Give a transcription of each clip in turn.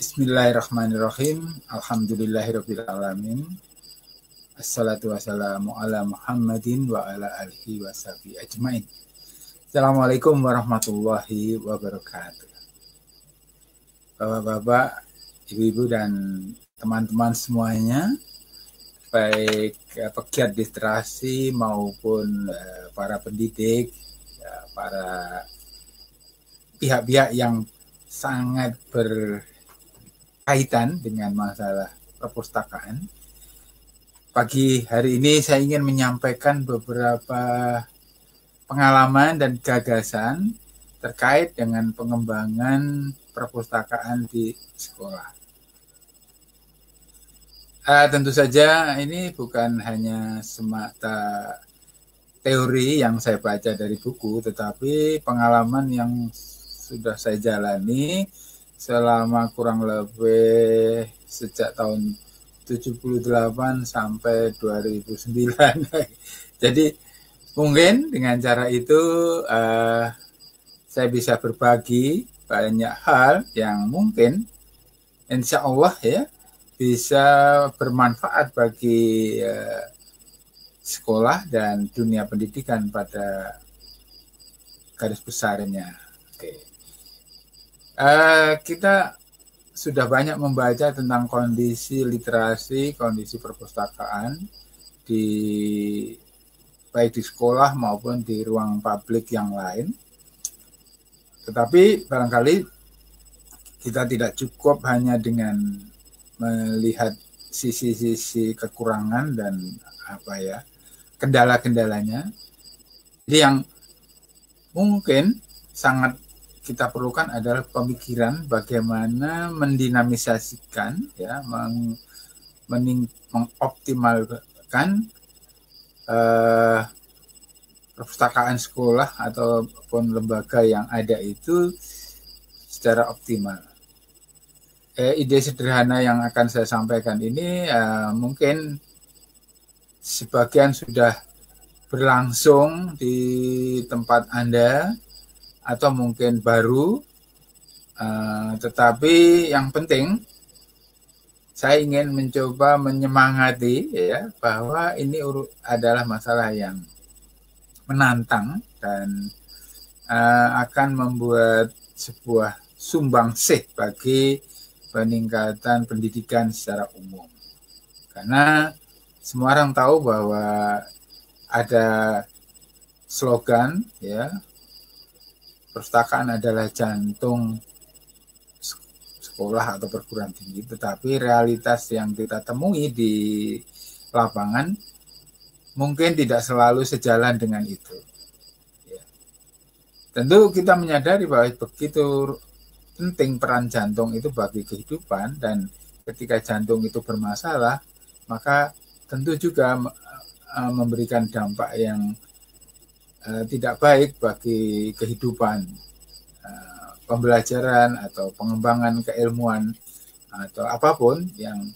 Bismillahirrahmanirrahim. Alhamdulillahirrabbilalamin. Assalatu wassalamu ala Muhammadin wa ala alihi wa sahbihi ajmain. Assalamualaikum warahmatullahi wabarakatuh. Bapak-bapak, ibu-ibu dan teman-teman semuanya, baik pegiat literasi maupun para pendidik, para pihak-pihak yang sangat berkaitan dengan masalah perpustakaan. Pagi hari ini saya ingin menyampaikan beberapa pengalaman dan gagasan terkait dengan pengembangan perpustakaan di sekolah. Tentu saja ini bukan hanya semata teori yang saya baca dari buku, tetapi pengalaman yang sudah saya jalani selama kurang lebih sejak tahun 78 sampai 2009. Jadi mungkin dengan cara itu saya bisa berbagi banyak hal yang mungkin insya Allah ya bisa bermanfaat bagi sekolah dan dunia pendidikan pada garis besarnya. Oke. Kita sudah banyak membaca tentang kondisi literasi, kondisi perpustakaan baik di sekolah maupun di ruang publik yang lain. Tetapi barangkali kita tidak cukup hanya dengan melihat sisi-sisi kekurangan dan kendala-kendalanya. Jadi yang mungkin sangat kita perlukan adalah pemikiran bagaimana mendinamisasikan, ya, mengoptimalkan perpustakaan sekolah ataupun lembaga yang ada itu secara optimal. Ide sederhana yang akan saya sampaikan ini mungkin sebagian sudah berlangsung di tempat Anda atau mungkin baru, tetapi yang penting saya ingin mencoba menyemangati ya bahwa ini adalah masalah yang menantang dan akan membuat sebuah sumbangsih bagi peningkatan pendidikan secara umum. Karena semua orang tahu bahwa ada slogan ya, perpustakaan adalah jantung sekolah atau perguruan tinggi, tetapi realitas yang kita temui di lapangan mungkin tidak selalu sejalan dengan itu. Ya. Tentu kita menyadari bahwa begitu penting peran jantung itu bagi kehidupan, dan ketika jantung itu bermasalah, maka tentu juga memberikan dampak yang tidak baik bagi kehidupan, pembelajaran atau pengembangan keilmuan atau apapun yang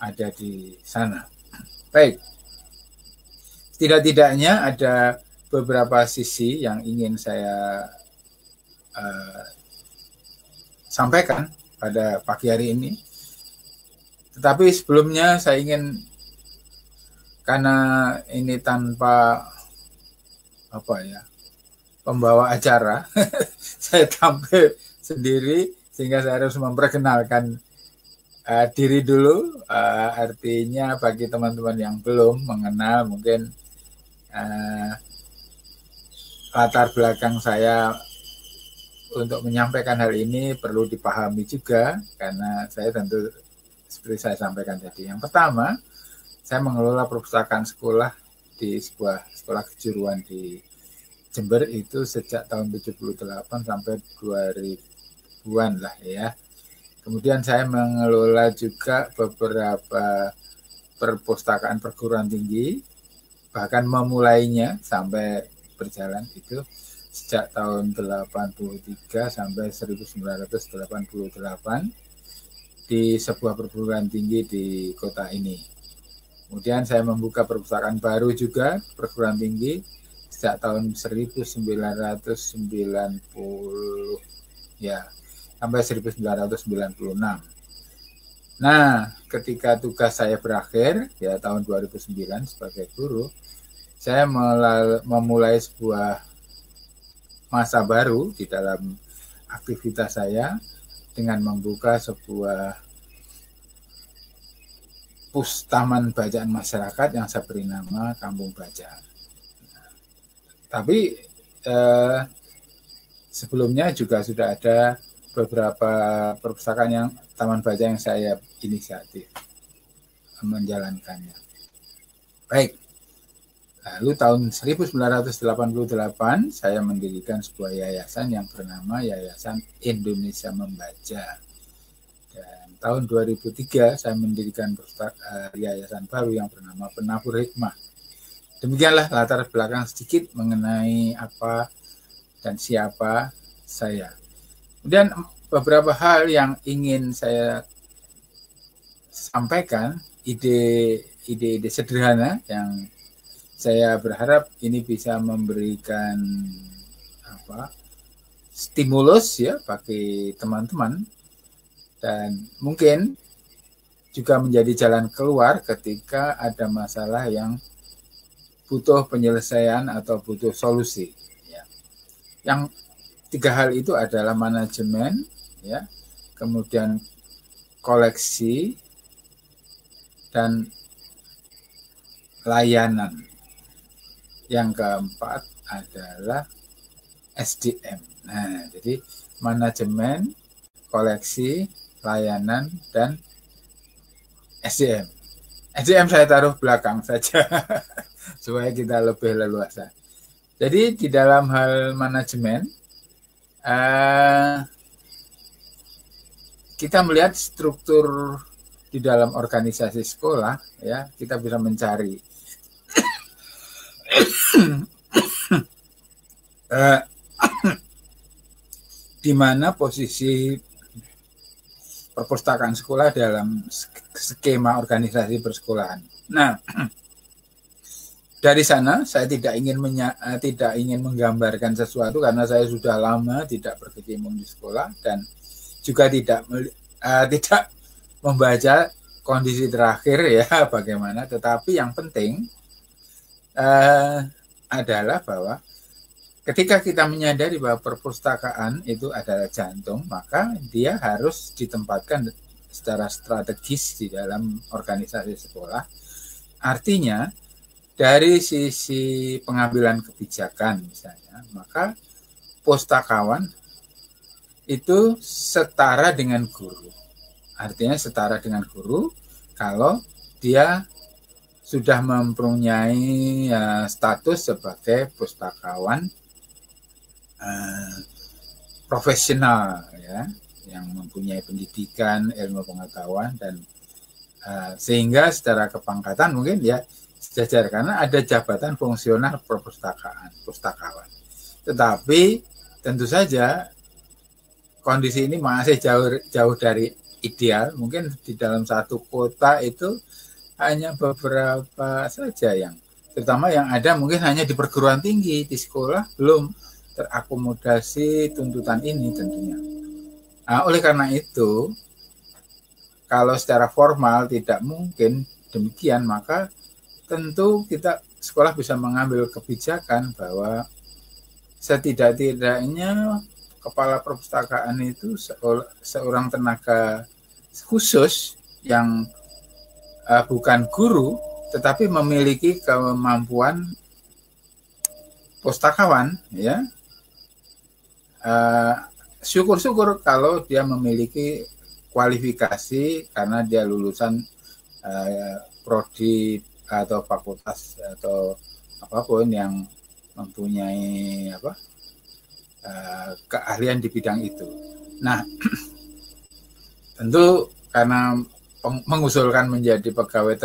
ada di sana. Baik, tidak-tidaknya ada beberapa sisi yang ingin saya sampaikan pada pagi hari ini. Tetapi sebelumnya saya ingin, karena ini tanpa pembawa acara, saya tampil sendiri sehingga saya harus memperkenalkan diri dulu. Artinya bagi teman-teman yang belum mengenal mungkin latar belakang saya untuk menyampaikan hal ini perlu dipahami juga, karena saya tentu seperti saya sampaikan tadi. Yang pertama, saya mengelola perpustakaan sekolah di sebuah sekolah kejuruan di Jember itu sejak tahun 78 sampai 2000-an lah ya. Kemudian saya mengelola juga beberapa perpustakaan perguruan tinggi, bahkan memulainya sampai berjalan itu sejak tahun 83 sampai 1988 di sebuah perguruan tinggi di kota ini. Kemudian saya membuka perpustakaan baru juga, perguruan tinggi, sejak tahun 1990 ya sampai 1996. Nah, ketika tugas saya berakhir ya tahun 2009 sebagai guru, saya memulai sebuah masa baru di dalam aktivitas saya dengan membuka sebuah taman bacaan masyarakat yang saya beri nama Kampung Baca. Tapi sebelumnya juga sudah ada beberapa perpustakaan yang taman baca yang saya inisiatif menjalankannya. Baik. Lalu tahun 1988 saya mendirikan sebuah yayasan yang bernama Yayasan Indonesia Membaca. Dan tahun 2003 saya mendirikan yayasan baru yang bernama Penabur Hikmah. Demikianlah latar belakang sedikit mengenai apa dan siapa saya. Kemudian beberapa hal yang ingin saya sampaikan, ide-ide sederhana yang saya berharap ini bisa memberikan stimulus ya bagi teman-teman dan mungkin juga menjadi jalan keluar ketika ada masalah yang butuh penyelesaian atau butuh solusi. Ya. Yang tiga hal itu adalah manajemen, ya, kemudian koleksi dan layanan. Yang keempat adalah SDM. Nah, jadi manajemen, koleksi, layanan, dan SDM. SDM saya taruh belakang saja supaya kita lebih leluasa. Jadi di dalam hal manajemen, kita melihat struktur di dalam organisasi sekolah, ya kita bisa mencari di mana posisi perpustakaan sekolah dalam skema organisasi persekolahan. Nah, dari sana saya tidak ingin menggambarkan sesuatu karena saya sudah lama tidak berkecimpung di sekolah dan juga tidak membaca kondisi terakhir ya bagaimana. Tetapi yang penting adalah bahwa ketika kita menyadari bahwa perpustakaan itu adalah jantung, maka dia harus ditempatkan secara strategis di dalam organisasi sekolah. Artinya, dari sisi pengambilan kebijakan misalnya, maka pustakawan itu setara dengan guru. Artinya setara dengan guru kalau dia sudah mempunyai status sebagai pustakawan profesional ya, yang mempunyai pendidikan, ilmu pengetahuan dan sehingga secara kepangkatan mungkin ya sejajar karena ada jabatan fungsional pustakawan. Tetapi tentu saja kondisi ini masih jauh dari ideal. Mungkin di dalam satu kota itu hanya beberapa saja yang, terutama yang ada mungkin hanya di perguruan tinggi, di sekolah belum terakomodasi tuntutan ini tentunya. Nah, oleh karena itu, kalau secara formal tidak mungkin demikian, maka tentu kita sekolah bisa mengambil kebijakan bahwa setidak-tidaknya kepala perpustakaan itu seorang tenaga khusus yang bukan guru, tetapi memiliki kemampuan pustakawan, ya. Syukur-syukur kalau dia memiliki kualifikasi karena dia lulusan prodi atau fakultas atau apapun yang mempunyai keahlian di bidang itu. Nah, tentu karena mengusulkan menjadi pegawai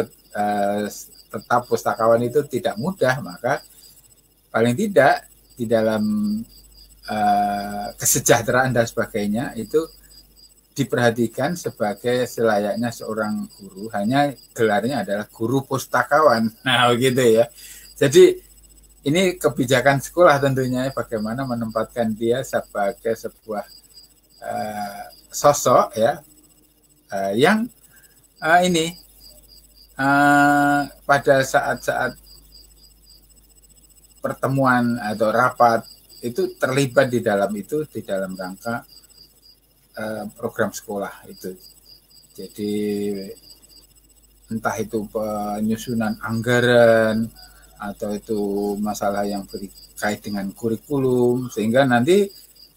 tetap pustakawan itu tidak mudah, maka paling tidak di dalam kesejahteraan dan sebagainya itu diperhatikan sebagai selayaknya seorang guru, hanya gelarnya adalah guru pustakawan. Nah, begitu ya. Jadi ini kebijakan sekolah tentunya bagaimana menempatkan dia sebagai sebuah sosok ya yang Ini pada saat-saat pertemuan atau rapat itu terlibat di dalam rangka program sekolah itu. Jadi entah itu penyusunan anggaran atau itu masalah yang berkait dengan kurikulum, sehingga nanti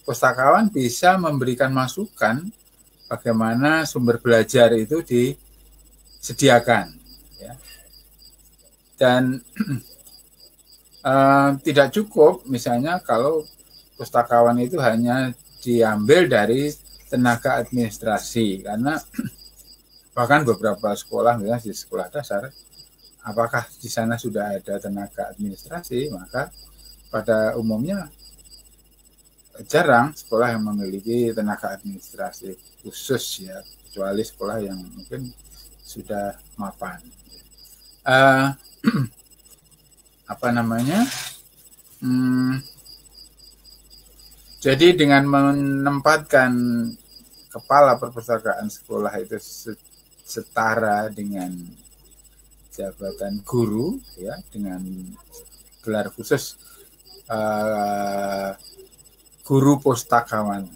pustakawan bisa memberikan masukan bagaimana sumber belajar itu disediakan, ya. Dan tidak cukup misalnya kalau pustakawan itu hanya diambil dari tenaga administrasi, karena bahkan beberapa sekolah, misalnya di sekolah dasar, apakah di sana sudah ada tenaga administrasi, maka pada umumnya jarang sekolah yang memiliki tenaga administrasi khusus, ya, kecuali sekolah yang mungkin sudah mapan. Apa namanya? Jadi dengan menempatkan kepala perpustakaan sekolah itu setara dengan jabatan guru, ya, dengan gelar khusus guru pustakawan,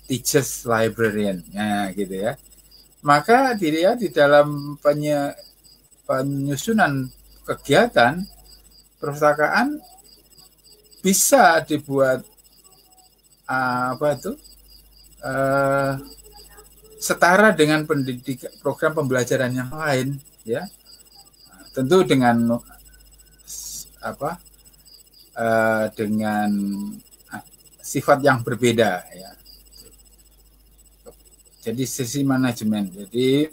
teachers librarian, ya, gitu ya. Maka dia di dalam penyusunan kegiatan perpustakaan bisa dibuat setara dengan program pembelajaran yang lain, ya. Tentu dengan dengan sifat yang berbeda, ya. Jadi sisi manajemen. Jadi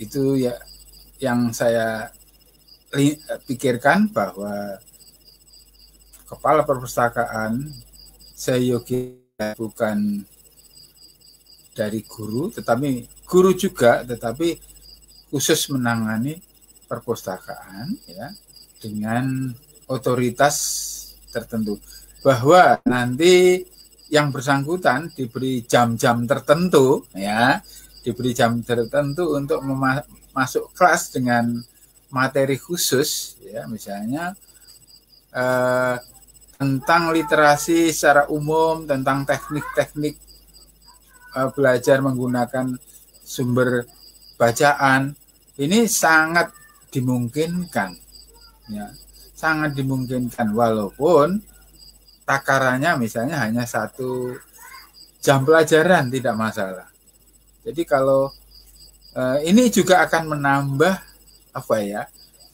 itu ya yang saya pikirkan, bahwa kepala perpustakaan seyogianya bukan dari guru, tetapi khusus menangani perpustakaan, ya, dengan otoritas tertentu, bahwa nanti yang bersangkutan diberi jam-jam tertentu, ya, diberi jam tertentu untuk masuk kelas dengan materi khusus, ya, misalnya tentang literasi secara umum, tentang teknik-teknik belajar menggunakan sumber bacaan. Ini sangat dimungkinkan, ya, sangat dimungkinkan, walaupun takarannya misalnya hanya 1 jam pelajaran, tidak masalah. Jadi kalau ini juga akan menambah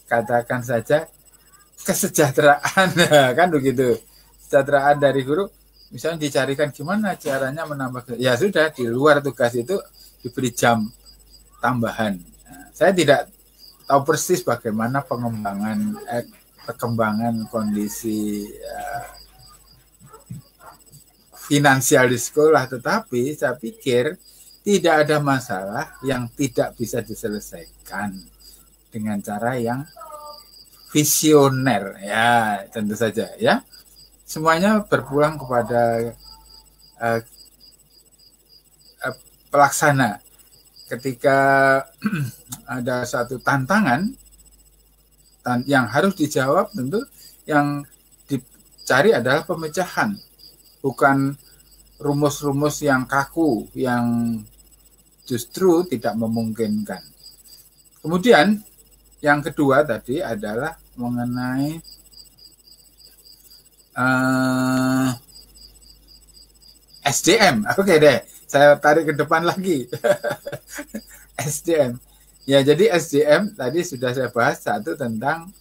katakan saja kesejahteraan, kan begitu, kesejahteraan dari guru. Misalnya dicarikan gimana caranya menambah, ya sudah, di luar tugas itu diberi jam tambahan. Nah, saya tidak tahu persis bagaimana perkembangan kondisi finansial di sekolah, tetapi saya pikir tidak ada masalah yang tidak bisa diselesaikan dengan cara yang visioner, ya, tentu saja, ya. Semuanya berpulang kepada pelaksana. Ketika ada satu tantangan yang harus dijawab, tentu yang dicari adalah pemecahan, bukan rumus-rumus yang kaku yang justru tidak memungkinkan. Kemudian yang kedua tadi adalah mengenai SDM. Oke deh, saya tarik ke depan lagi. SDM. Ya, jadi SDM tadi sudah saya bahas, satu tentang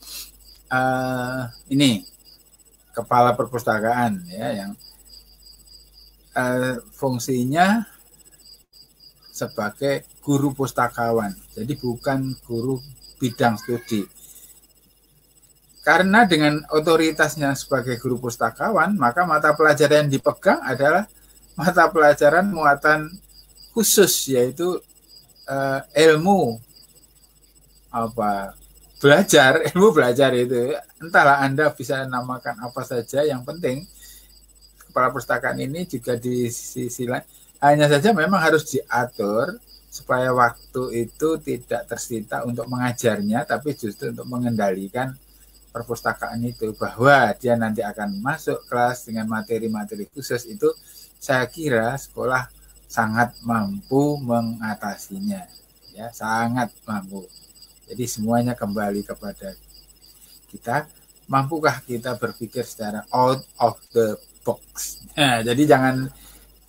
ini kepala perpustakaan, ya, yang fungsinya sebagai guru pustakawan. Jadi bukan guru bidang studi. Karena dengan otoritasnya sebagai guru pustakawan, maka mata pelajaran yang dipegang adalah mata pelajaran muatan khusus, yaitu ilmu ilmu belajar itu. Entahlah Anda bisa namakan apa saja, yang penting kepala perpustakaan ini juga di sisi lain Hanya saja memang harus diatur supaya waktu itu tidak tersita untuk mengajarnya, tapi justru untuk mengendalikan perpustakaan itu, bahwa dia nanti akan masuk kelas dengan materi-materi khusus itu. Saya kira sekolah sangat mampu mengatasinya, ya, sangat mampu. Jadi semuanya kembali kepada kita, mampukah kita berpikir secara out of the box. Nah, jadi jangan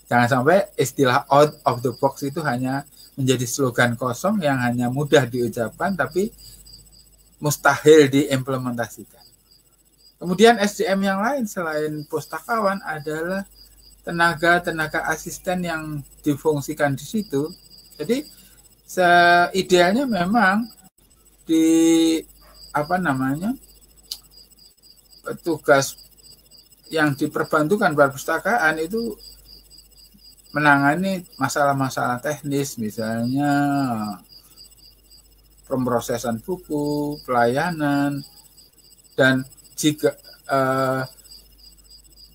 sampai istilah out of the box itu hanya menjadi slogan kosong yang hanya mudah diucapkan tapi mustahil diimplementasikan. Kemudian SDM yang lain selain pustakawan adalah tenaga asisten yang difungsikan di situ. Jadi idealnya memang di petugas yang diperbantukan perpustakaan itu menangani masalah-masalah teknis, misalnya pemrosesan buku, pelayanan, dan jika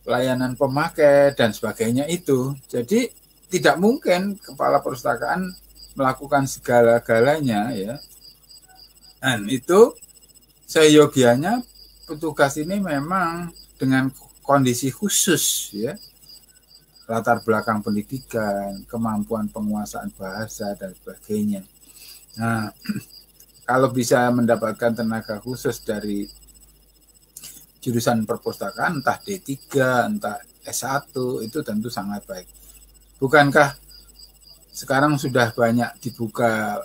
pelayanan pemakai dan sebagainya itu. Jadi tidak mungkin kepala perpustakaan melakukan segala-galanya, ya. Dan itu seyogianya petugas ini memang dengan kondisi khusus, ya, latar belakang pendidikan, kemampuan penguasaan bahasa, dan sebagainya. Nah, kalau bisa mendapatkan tenaga khusus dari jurusan perpustakaan, entah D3, entah S1, itu tentu sangat baik. Bukankah sekarang sudah banyak dibuka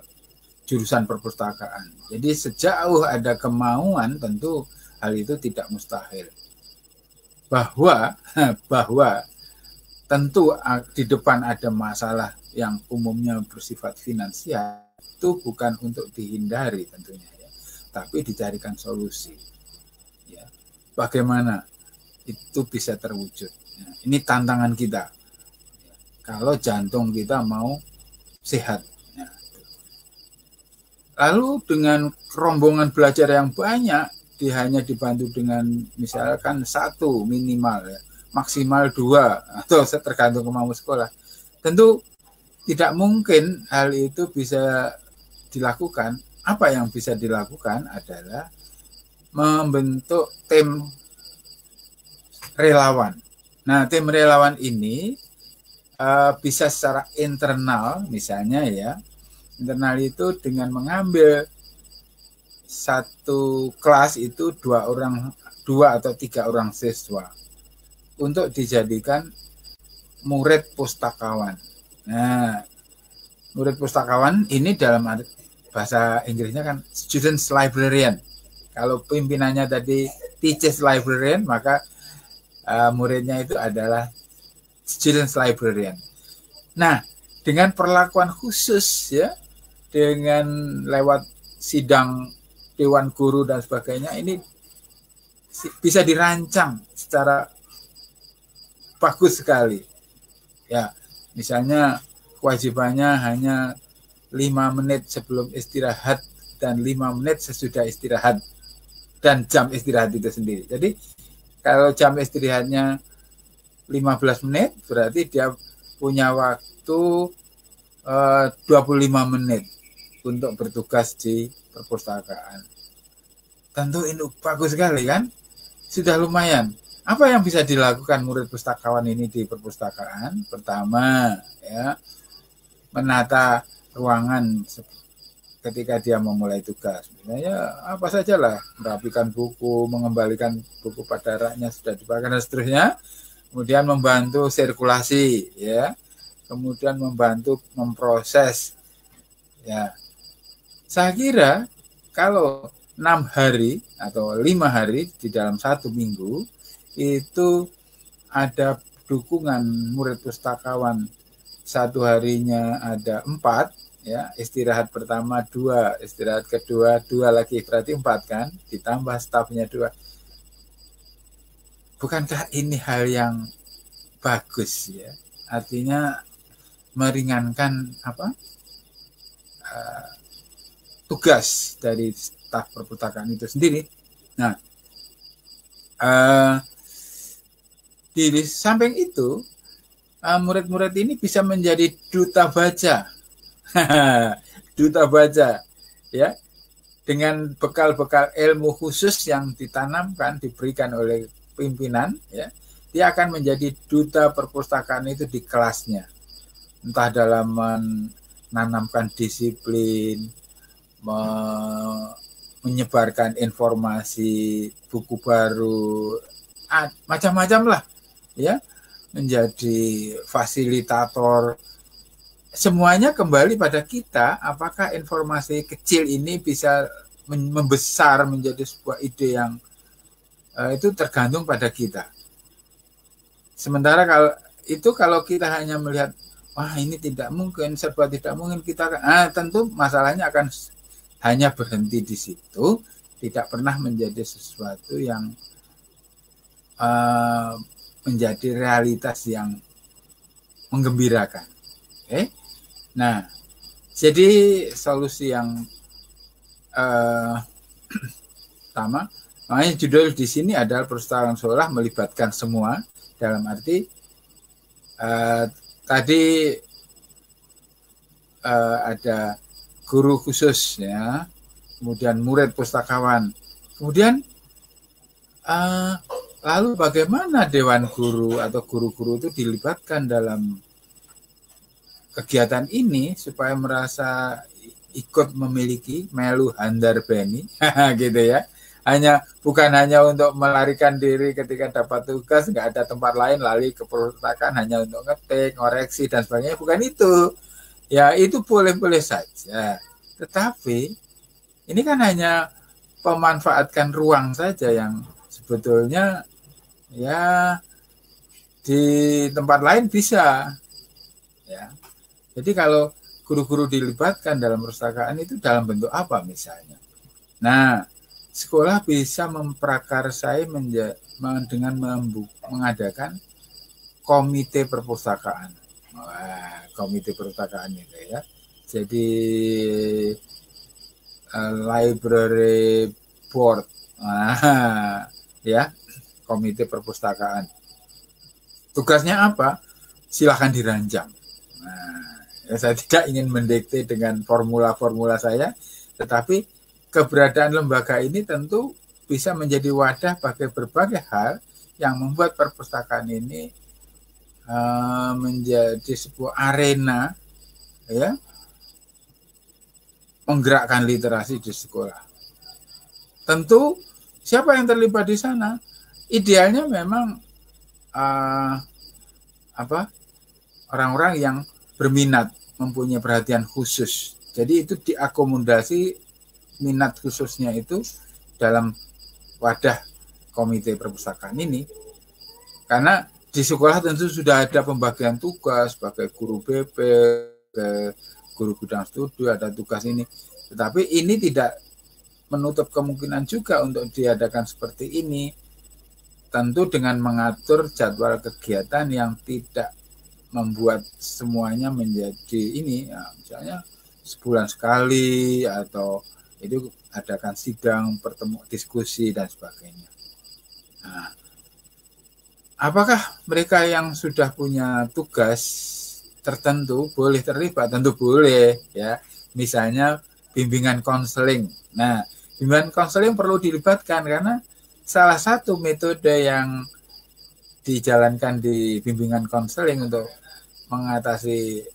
jurusan perpustakaan? Jadi sejauh ada kemauan, tentu hal itu tidak mustahil. Bahwa tentu di depan ada masalah yang umumnya bersifat finansial, itu bukan untuk dihindari tentunya, ya, tapi dicarikan solusi. Ya. Bagaimana itu bisa terwujud? Ya, ini tantangan kita. Ya, kalau jantung kita mau sehat. Ya. Lalu dengan rombongan belajar yang banyak, hanya dibantu dengan misalkan 1 minimal, ya, maksimal 2, atau tergantung kemampuan sekolah. Tentu tidak mungkin hal itu bisa dilakukan. Apa yang bisa dilakukan adalah membentuk tim relawan. Nah, tim relawan ini bisa secara internal, misalnya, ya, internal itu dengan mengambil satu kelas itu 2 atau 3 orang siswa untuk dijadikan murid pustakawan. Nah, murid pustakawan ini dalam bahasa Inggrisnya kan students librarian. Kalau pimpinannya tadi teachers librarian, maka muridnya itu adalah students librarian. Nah, dengan perlakuan khusus, ya, dengan lewat sidang dewan guru dan sebagainya, ini bisa dirancang secara bagus sekali. Ya, misalnya kewajibannya hanya 5 menit sebelum istirahat dan 5 menit sesudah istirahat, dan jam istirahat itu sendiri. Jadi kalau jam istirahatnya 15 menit, berarti dia punya waktu 25 menit untuk bertugas di perpustakaan. Tentu ini bagus sekali, kan? Sudah lumayan. Apa yang bisa dilakukan murid pustakawan ini di perpustakaan? Pertama, ya, menata ruangan ketika dia memulai tugas. Misalnya apa sajalah, merapikan buku, mengembalikan buku pada raknya sudah dipakai, dan seterusnya. Kemudian membantu sirkulasi, ya. Kemudian membantu memproses. Ya. Saya kira kalau 6 hari atau 5 hari di dalam 1 minggu itu ada dukungan murid pustakawan, 1 harinya ada 4, ya, istirahat pertama 2, istirahat kedua 2 lagi, berarti 4 kan, ditambah stafnya 2. Bukankah ini hal yang bagus, ya? Artinya meringankan tugas dari staf perpustakaan itu sendiri. Nah, di samping itu murid-murid ini bisa menjadi duta baca. Duta baca, ya, dengan bekal-bekal ilmu khusus yang ditanamkan, diberikan oleh pimpinan, ya, dia akan menjadi duta perpustakaan itu di kelasnya. Entah dalam menanamkan disiplin, menyebarkan informasi, buku baru, macam-macam lah, ya, menjadi fasilitator. Semuanya kembali pada kita, apakah informasi kecil ini bisa membesar menjadi sebuah ide yang itu tergantung pada kita. Sementara kalau kita hanya melihat, wah ini tidak mungkin, serba tidak mungkin, kita tentu masalahnya akan hanya berhenti di situ, tidak pernah menjadi sesuatu yang menjadi realitas yang menggembirakan. Oke? Nah, jadi solusi yang pertama, makanya judul di sini adalah perpustakaan sekolah melibatkan semua, dalam arti tadi ada guru khusus, ya, kemudian murid pustakawan, kemudian lalu bagaimana dewan guru atau guru-guru itu dilibatkan dalam kegiatan ini supaya merasa ikut memiliki melu handar beni, gitu ya. Bukan hanya untuk melarikan diri ketika dapat tugas, nggak ada tempat lain, lari ke perpustakaan hanya untuk ngetik, ngoreksi dan sebagainya, bukan itu. Ya itu boleh-boleh saja, tetapi ini kan hanya memanfaatkan ruang saja yang sebetulnya ya di tempat lain bisa, ya. Jadi kalau guru-guru dilibatkan dalam perpustakaan itu dalam bentuk apa misalnya? Nah, sekolah bisa memprakarsai dengan mengadakan komite perpustakaan. Wah, komite perpustakaan itu, ya. Jadi library board, ya, komite perpustakaan. Tugasnya apa? Silahkan dirancang. Ya, saya tidak ingin mendikte dengan formula-formula saya, tetapi keberadaan lembaga ini tentu bisa menjadi wadah bagi berbagai hal yang membuat perpustakaan ini menjadi sebuah arena, ya, menggerakkan literasi di sekolah. Tentu siapa yang terlibat di sana? Idealnya memang orang-orang yang berminat, mempunyai perhatian khusus. Jadi itu diakomodasi minat khususnya itu dalam wadah komite perpustakaan ini. Karena di sekolah tentu sudah ada pembagian tugas sebagai guru BP, guru bidang studi, ada tugas ini. Tetapi ini tidak menutup kemungkinan juga untuk diadakan seperti ini. Tentu dengan mengatur jadwal kegiatan yang tidak membuat semuanya menjadi ini, ya, misalnya sebulan sekali atau itu adakan sidang, pertemuan, diskusi dan sebagainya. Nah, apakah mereka yang sudah punya tugas tertentu boleh terlibat? Tentu boleh, ya. Misalnya bimbingan konseling. Nah, bimbingan konseling perlu dilibatkan karena salah satu metode yang dijalankan di bimbingan konseling untuk mengatasi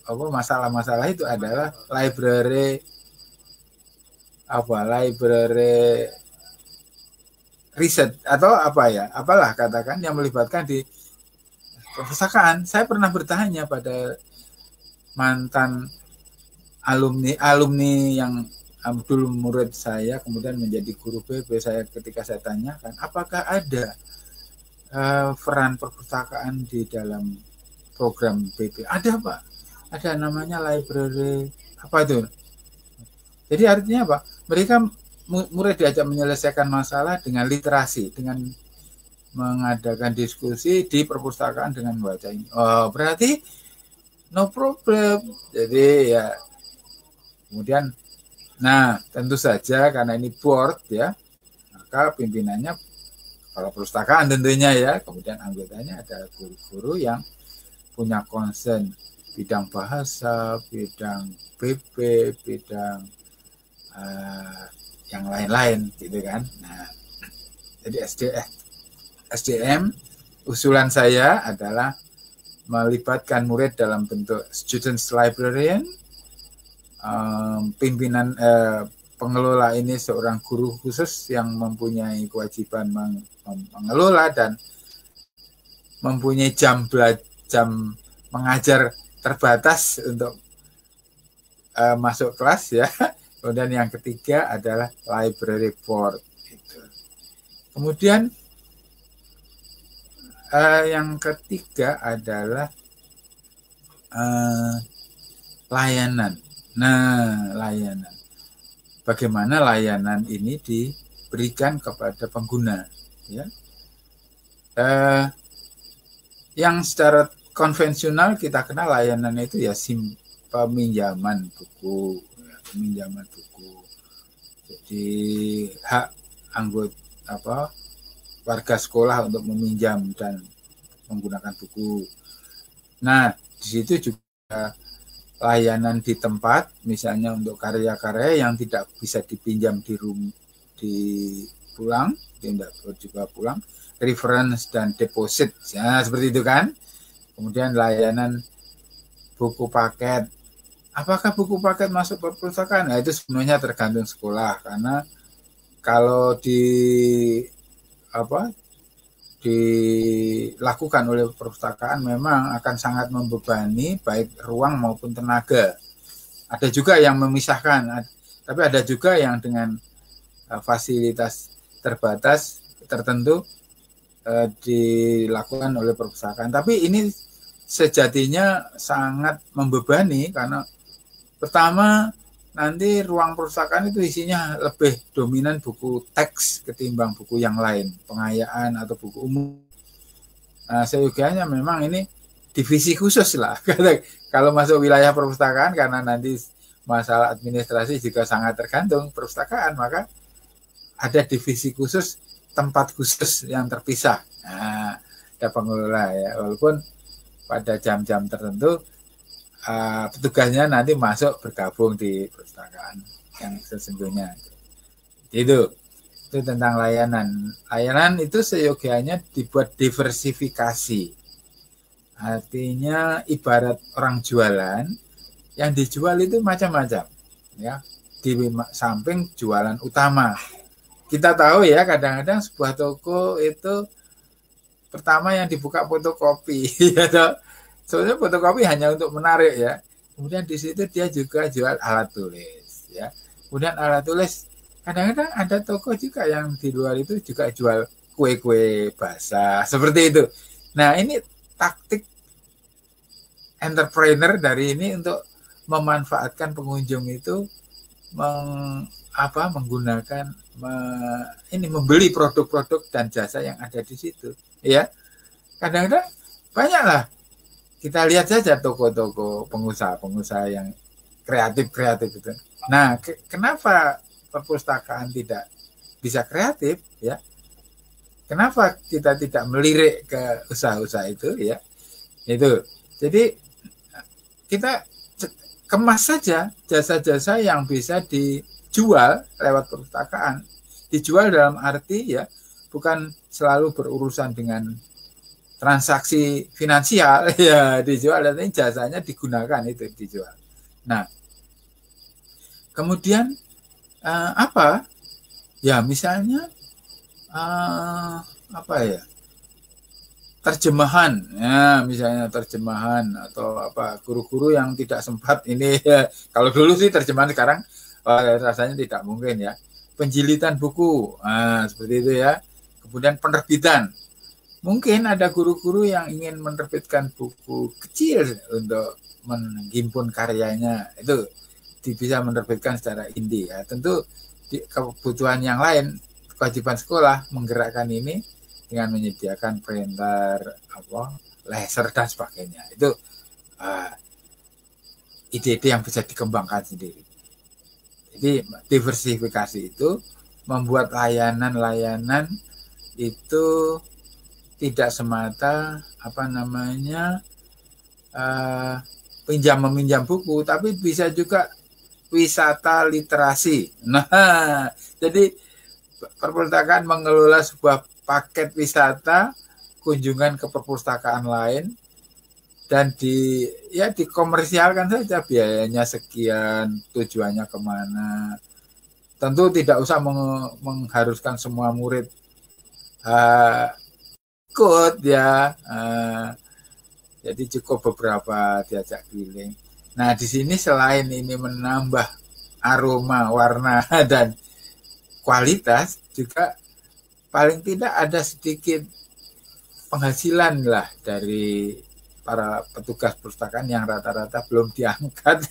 masalah-masalah itu adalah library riset atau apalah katakan yang melibatkan di perpustakaan. Saya pernah bertanya pada mantan alumni yang dulu murid saya kemudian menjadi guru BP, saya ketika saya tanyakan apakah ada peran perpustakaan di dalam program BP. Ada, Pak. Ada namanya library apa itu? Jadi artinya apa? Mereka murid diajak menyelesaikan masalah dengan literasi, dengan mengadakan diskusi di perpustakaan dengan membaca ini. Oh, berarti no problem. Jadi ya kemudian tentu saja karena ini board, ya, maka pimpinannya kepala perpustakaan tentunya, ya, kemudian anggotanya ada guru-guru yang punya concern bidang bahasa, bidang BP, bidang yang lain-lain gitu kan. Nah, jadi SDM usulan saya adalah melibatkan murid dalam bentuk students librarian, pimpinan pengelola ini seorang guru khusus yang mempunyai kewajiban mengelola dan mempunyai jam mengajar terbatas untuk masuk kelas ya. Kemudian yang ketiga adalah library board. Gitu. Kemudian yang ketiga adalah layanan. Nah, layanan. Bagaimana layanan ini diberikan kepada pengguna? Ya. Yang secara konvensional kita kenal layanan itu ya peminjaman buku. Peminjaman buku. Jadi hak anggota warga sekolah untuk meminjam dan menggunakan buku. Nah, di situ juga layanan di tempat, misalnya untuk karya-karya yang tidak bisa dipinjam tidak juga pulang, reference dan deposit, ya seperti itu kan. Kemudian layanan buku paket. Apakah buku paket masuk perpustakaan? Nah, itu sebenarnya tergantung sekolah, karena kalau dilakukan oleh perpustakaan memang akan sangat membebani baik ruang maupun tenaga. Ada juga yang memisahkan, tapi ada juga yang dengan fasilitas terbatas tertentu dilakukan oleh perpustakaan. Tapi ini sejatinya sangat membebani karena pertama, nanti ruang perpustakaan itu isinya lebih dominan buku teks ketimbang buku yang lain, pengayaan atau buku umum. Nah, seyogianya memang ini divisi khusus lah. Kalau masuk wilayah perpustakaan, karena nanti masalah administrasi juga sangat tergantung perpustakaan, maka ada divisi khusus, tempat khusus yang terpisah. Nah, ada pengelola ya, walaupun pada jam-jam tertentu petugasnya nanti masuk bergabung di perpustakaan yang sesungguhnya. Itu tentang layanan. Layanan itu seyogianya dibuat diversifikasi. Artinya ibarat orang jualan, yang dijual itu macam-macam, ya. Di samping jualan utama. Kita tahu ya, kadang-kadang sebuah toko itu pertama yang dibuka fotokopi, ya. Soalnya fotokopi hanya untuk menarik ya. Kemudian di situ dia juga jual alat tulis ya. Kemudian alat tulis kadang-kadang ada toko juga yang di luar itu juga jual kue-kue basah seperti itu. Nah, ini taktik entrepreneur dari ini untuk memanfaatkan pengunjung itu menggunakan membeli produk-produk dan jasa yang ada di situ ya. Kadang-kadang banyaklah. Kita lihat saja toko-toko pengusaha yang kreatif itu. Nah, kenapa perpustakaan tidak bisa kreatif ya? Kenapa kita tidak melirik ke usaha-usaha itu ya? Itu. Jadi kita kemas saja jasa-jasa yang bisa dijual lewat perpustakaan. Dijual dalam arti ya, bukan selalu berurusan dengan transaksi finansial ya, dijual, dan ini jasanya digunakan, itu dijual. Nah, kemudian apa ya, misalnya terjemahan ya, misalnya terjemahan atau guru-guru yang tidak sempat ini ya. Kalau dulu sih terjemahan, sekarang rasanya tidak mungkin ya. Penjilitan buku seperti itu ya. Kemudian penerbitan. Mungkin ada guru-guru yang ingin menerbitkan buku kecil untuk menghimpun karyanya, itu bisa menerbitkan secara indie ya. Tentu kebutuhan yang lain, kewajiban sekolah menggerakkan ini dengan menyediakan printer, laser dan sebagainya. Itu ide-ide yang bisa dikembangkan sendiri. Jadi diversifikasi itu membuat layanan-layanan itu tidak semata pinjam meminjam buku, tapi bisa juga wisata literasi. Nah, jadi perpustakaan mengelola sebuah paket wisata, kunjungan ke perpustakaan lain, dan dikomersialkan saja, biayanya sekian, tujuannya kemana. Tentu tidak usah mengharuskan semua murid ikut ya. Jadi cukup beberapa diajak keliling. Nah, di sini selain ini menambah aroma, warna, dan kualitas, juga paling tidak ada sedikit penghasilan lah dari para petugas perpustakaan yang rata-rata belum diangkat.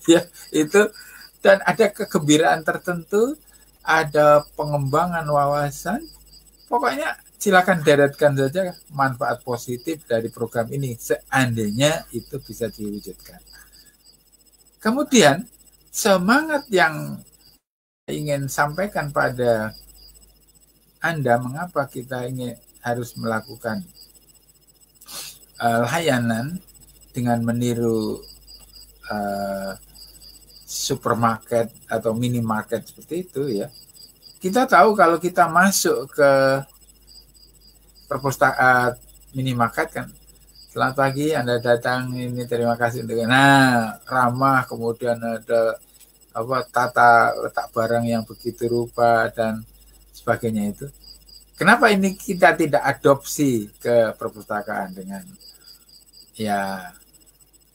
Ya, itu. Dan ada kegembiraan tertentu, ada pengembangan wawasan. Pokoknya silakan deretkan saja manfaat positif dari program ini, seandainya itu bisa diwujudkan. Kemudian semangat yang ingin sampaikan pada Anda, mengapa kita harus melakukan layanan dengan meniru supermarket atau minimarket seperti itu ya. Kita tahu kalau kita masuk ke perpustakaan minimarket kan, selamat pagi, Anda datang, ini terima kasih untuk, nah, ramah, kemudian ada tata letak barang yang begitu rupa dan sebagainya itu. Kenapa ini kita tidak adopsi ke perpustakaan dengan, ya,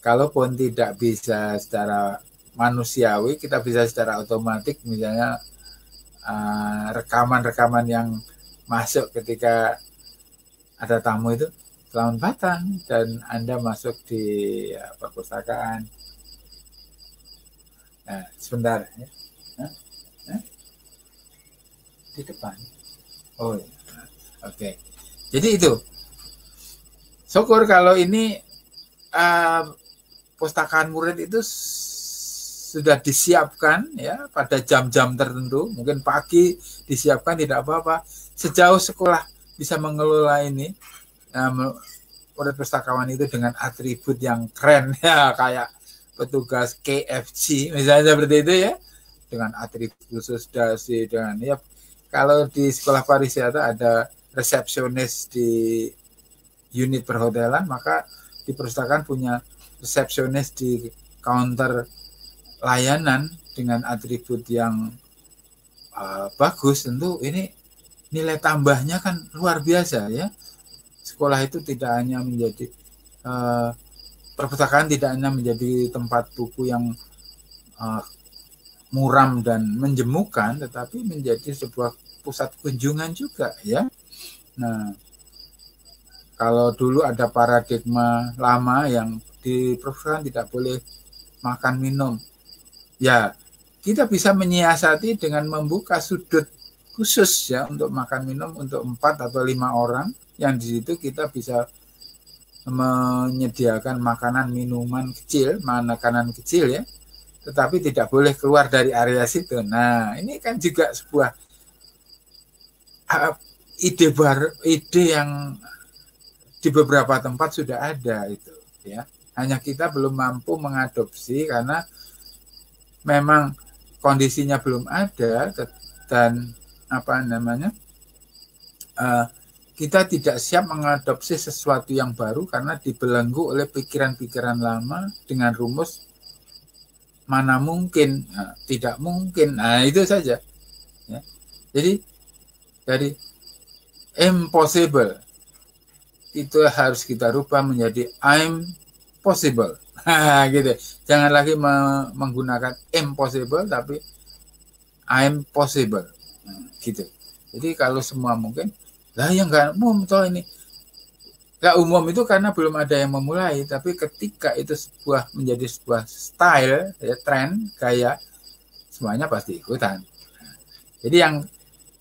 kalaupun tidak bisa secara manusiawi, kita bisa secara otomatis, misalnya rekaman-rekaman yang masuk ketika ada tamu itu, selamat datang, dan Anda masuk di perpustakaan. Nah, sebentar ya. Di depan. Oh ya. Oke. Jadi itu. Syukur kalau ini pustakaan murid itu sudah disiapkan ya pada jam-jam tertentu, mungkin pagi disiapkan, tidak apa-apa. Sejauh sekolah bisa mengelola ini, murid pustakawan itu dengan atribut yang keren ya, kayak petugas KFC misalnya seperti itu ya, dengan atribut khusus dasi, dengan ya, kalau di sekolah pariwisata ada resepsionis di unit perhotelan, maka di perpustakaan punya resepsionis di counter layanan dengan atribut yang bagus. Tentu ini nilai tambahnya kan luar biasa ya. Sekolah itu tidak hanya menjadi perpustakaan tidak hanya menjadi tempat buku yang muram dan menjemukan, tetapi menjadi sebuah pusat kunjungan juga ya. Nah, kalau dulu ada paradigma lama yang di perpustakaan tidak boleh makan minum, ya kita bisa menyiasati dengan membuka sudut khusus ya untuk makan minum untuk 4 atau 5 orang, yang di situ kita bisa menyediakan makanan minuman kecil, makanan kecil ya, tetapi tidak boleh keluar dari area situ. Nah, ini kan juga sebuah ide baru, ide yang di beberapa tempat sudah ada itu ya. Hanya kita belum mampu mengadopsi karena memang kondisinya belum ada, dan kita tidak siap mengadopsi sesuatu yang baru karena dibelenggu oleh pikiran-pikiran lama dengan rumus mana mungkin, tidak mungkin. Nah, itu saja ya. Jadi dari impossible itu harus kita rubah menjadi I'm possible. Gitu. Jangan lagi menggunakan impossible, tapi I'm possible. Gitu. Jadi kalau semua mungkin, lah yang nggak umum toh ini. Nggak umum itu karena belum ada yang memulai, tapi ketika itu menjadi sebuah style, ya, tren, gaya, semuanya pasti ikutan. Jadi yang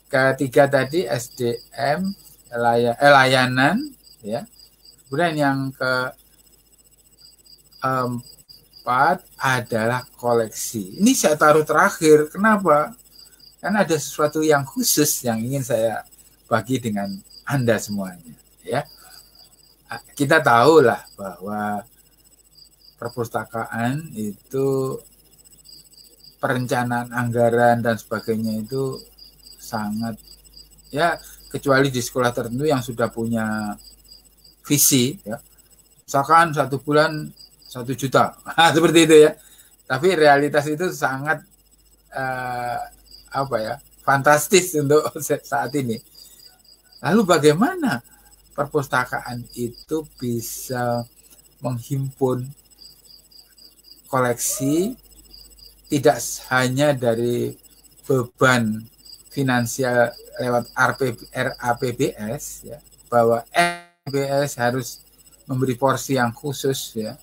ketiga tadi SDM, layanan, ya. Kemudian yang keempat adalah koleksi. Ini saya taruh terakhir. Kenapa? Karena ada sesuatu yang khusus yang ingin saya bagi dengan Anda semuanya. Ya, kita tahulah bahwa perpustakaan itu perencanaan anggaran dan sebagainya itu sangat, ya kecuali di sekolah tertentu yang sudah punya visi, ya misalkan 1 bulan 1 juta, seperti itu ya. Tapi realitas itu sangat fantastis untuk saat ini. Lalu bagaimana perpustakaan itu bisa menghimpun koleksi tidak hanya dari beban finansial lewat RAPBS, ya, bahwa RAPBS harus memberi porsi yang khusus, ya,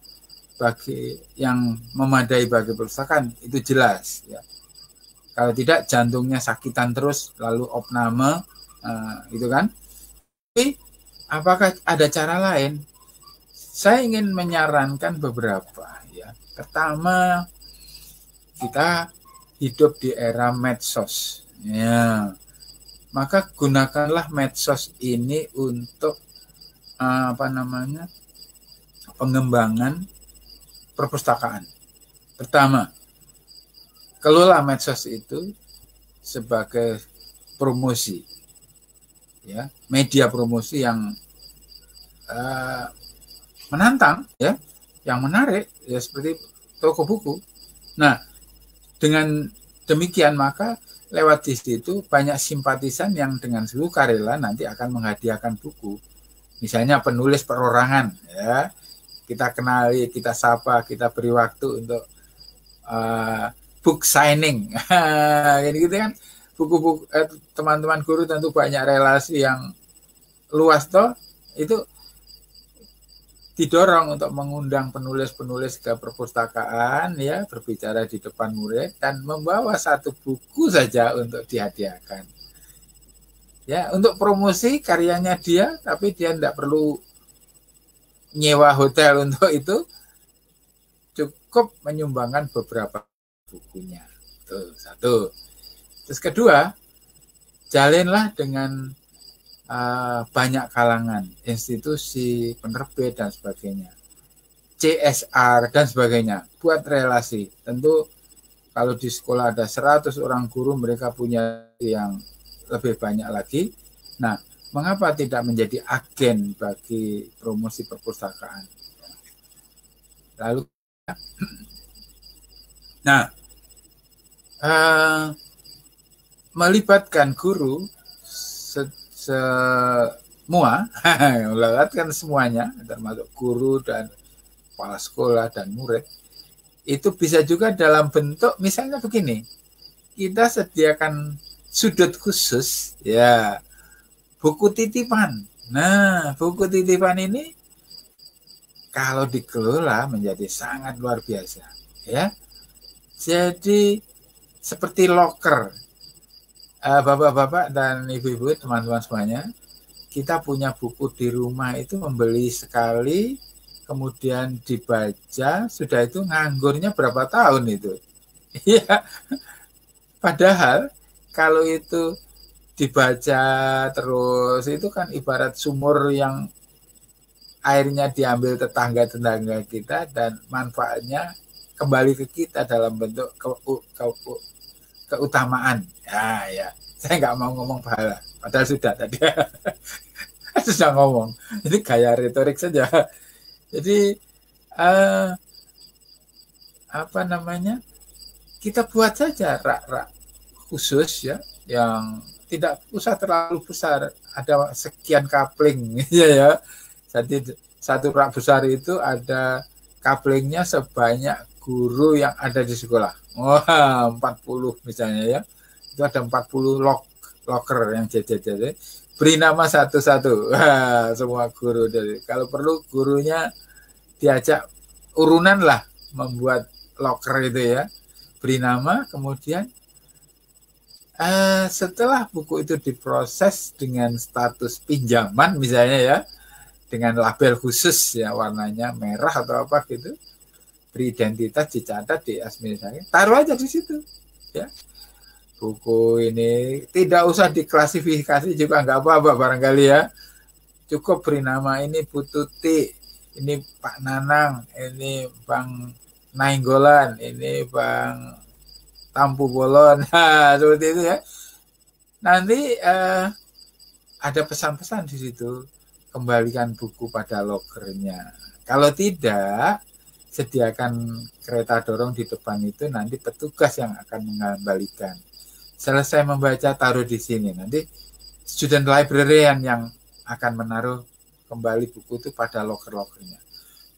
bagi yang memadai bagi perpustakaan, itu jelas, ya. Kalau tidak jantungnya sakitan terus lalu opname, gitu kan. Tapi apakah ada cara lain? Saya ingin menyarankan beberapa, ya. Pertama, kita hidup di era medsos, ya, maka gunakanlah medsos ini untuk pengembangan perpustakaan. Pertama, kelola medsos itu sebagai promosi, ya, media promosi yang menantang, ya, yang menarik, ya, seperti toko buku. Nah, dengan demikian maka lewat di situ banyak simpatisan yang dengan sukarela nanti akan menghadiahkan buku. Misalnya penulis perorangan, ya, kita kenali, kita sapa, kita beri waktu untuk book signing, gitu kan. Buku-buku teman-teman guru tentu banyak relasi yang luas toh, itu didorong untuk mengundang penulis-penulis ke perpustakaan, ya, berbicara di depan murid dan membawa 1 buku saja untuk dihadiahkan. Ya, untuk promosi karyanya dia, tapi dia tidak perlu nyewa hotel untuk itu, cukup menyumbangkan beberapa bukunya. Itu 1. Terus kedua, jalinlah dengan banyak kalangan, institusi, penerbit, dan sebagainya. CSR, dan sebagainya. Buat relasi. Tentu kalau di sekolah ada 100 orang guru, mereka punya yang lebih banyak lagi. Nah, mengapa tidak menjadi agen bagi promosi perpustakaan? Lalu, nah, melibatkan guru semua, melibatkan semuanya, termasuk guru dan kepala sekolah dan murid, itu bisa juga dalam bentuk misalnya begini, kita sediakan sudut khusus, ya, buku titipan. Nah, buku titipan ini kalau dikelola menjadi sangat luar biasa, ya. Jadi seperti loker, bapak-bapak dan ibu-ibu, teman-teman semuanya, kita punya buku di rumah itu membeli sekali, kemudian dibaca, sudah itu nganggurnya berapa tahun itu. Ya, padahal kalau itu dibaca terus, itu kan ibarat sumur yang airnya diambil tetangga-tetangga kita dan manfaatnya kembali ke kita dalam bentuk keutamaan. Ya, saya nggak mau ngomong pahala, padahal sudah tadi sudah ngomong. Ini gaya retorik saja. Jadi kita buat saja rak-rak khusus, ya, yang tidak usah terlalu besar. Ada sekian kapling, ya. Jadi 1 rak besar itu ada kaplingnya sebanyak guru yang ada di sekolah. Wah, 40 misalnya, ya. Itu ada 40 loker yang jajar-jajar. Beri nama satu-satu. Wah, semua guru dari. Kalau perlu gurunya diajak urunan lah membuat loker itu, ya. Beri nama, kemudian setelah buku itu diproses dengan status pinjaman misalnya, ya, dengan label khusus, ya, warnanya merah atau apa gitu, beridentitas, dicatat di administrasi, taruh aja di situ, ya. Buku ini tidak usah diklasifikasi juga nggak apa-apa barangkali, ya. Cukup beri nama ini Bu Tuti, ini Pak Nanang, ini Bang Nainggolan, ini Bang Tampu Bolon, nah, seperti itu ya. Nanti ada pesan-pesan di situ, kembalikan buku pada lokernya. Kalau tidak, sediakan kereta dorong di depan itu, nanti petugas yang akan mengembalikan. Selesai membaca, taruh di sini. Nanti student librarian yang akan menaruh kembali buku itu pada loker-lokernya.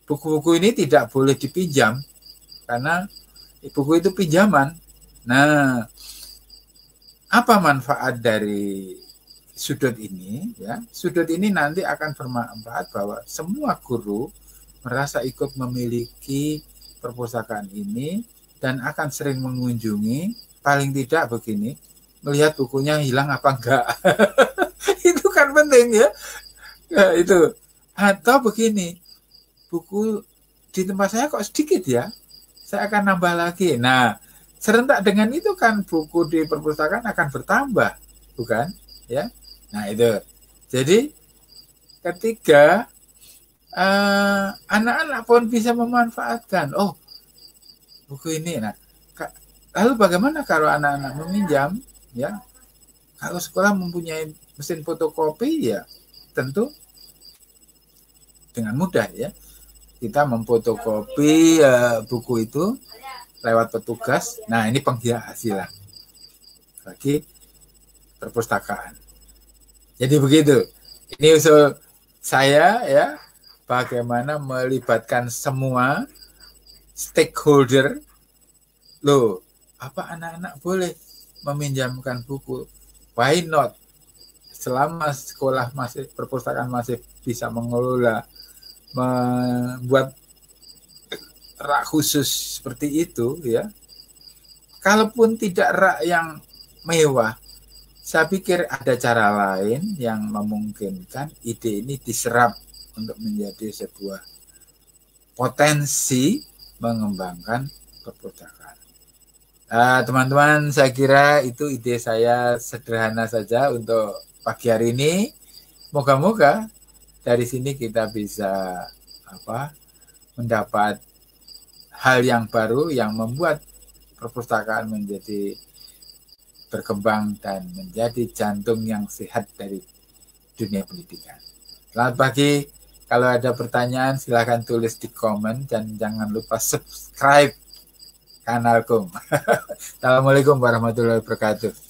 Buku-buku ini tidak boleh dipinjam, karena buku itu pinjaman. Nah, apa manfaat dari sudut ini? Ya, sudut ini nanti akan bermanfaat bahwa semua guru merasa ikut memiliki perpustakaan ini dan akan sering mengunjungi, paling tidak begini, melihat bukunya hilang apa enggak. Itu kan penting ya. Ya, itu. Atau begini, buku di tempat saya kok sedikit ya, saya akan nambah lagi. Nah, serentak dengan itu kan buku di perpustakaan akan bertambah, bukan? Ya. Nah, itu. Jadi ketiga, anak-anak pun bisa memanfaatkan. Oh, buku ini. Nah, lalu bagaimana kalau anak-anak meminjam? Ya, kalau sekolah mempunyai mesin fotokopi, ya tentu dengan mudah ya. Kita memfotokopi buku itu lewat petugas. Nah, ini penggiat hasilan bagi perpustakaan. Jadi begitu. Ini usul saya ya, bagaimana melibatkan semua stakeholder. Loh, apa anak-anak boleh meminjamkan buku? Why not? Selama sekolah masih, perpustakaan masih bisa mengelola, membuat rak khusus seperti itu ya. Kalaupun tidak rak yang mewah, saya pikir ada cara lain yang memungkinkan ide ini diserap untuk menjadi sebuah potensi mengembangkan perpustakaan. Teman-teman, saya kira itu ide saya sederhana saja untuk pagi hari ini. Moga-moga dari sini kita bisa mendapat hal yang baru yang membuat perpustakaan menjadi berkembang dan menjadi jantung yang sehat dari dunia pendidikan. Selamat pagi. Kalau ada pertanyaan silahkan tulis di komen dan jangan lupa subscribe kanalku. Assalamualaikum warahmatullahi wabarakatuh.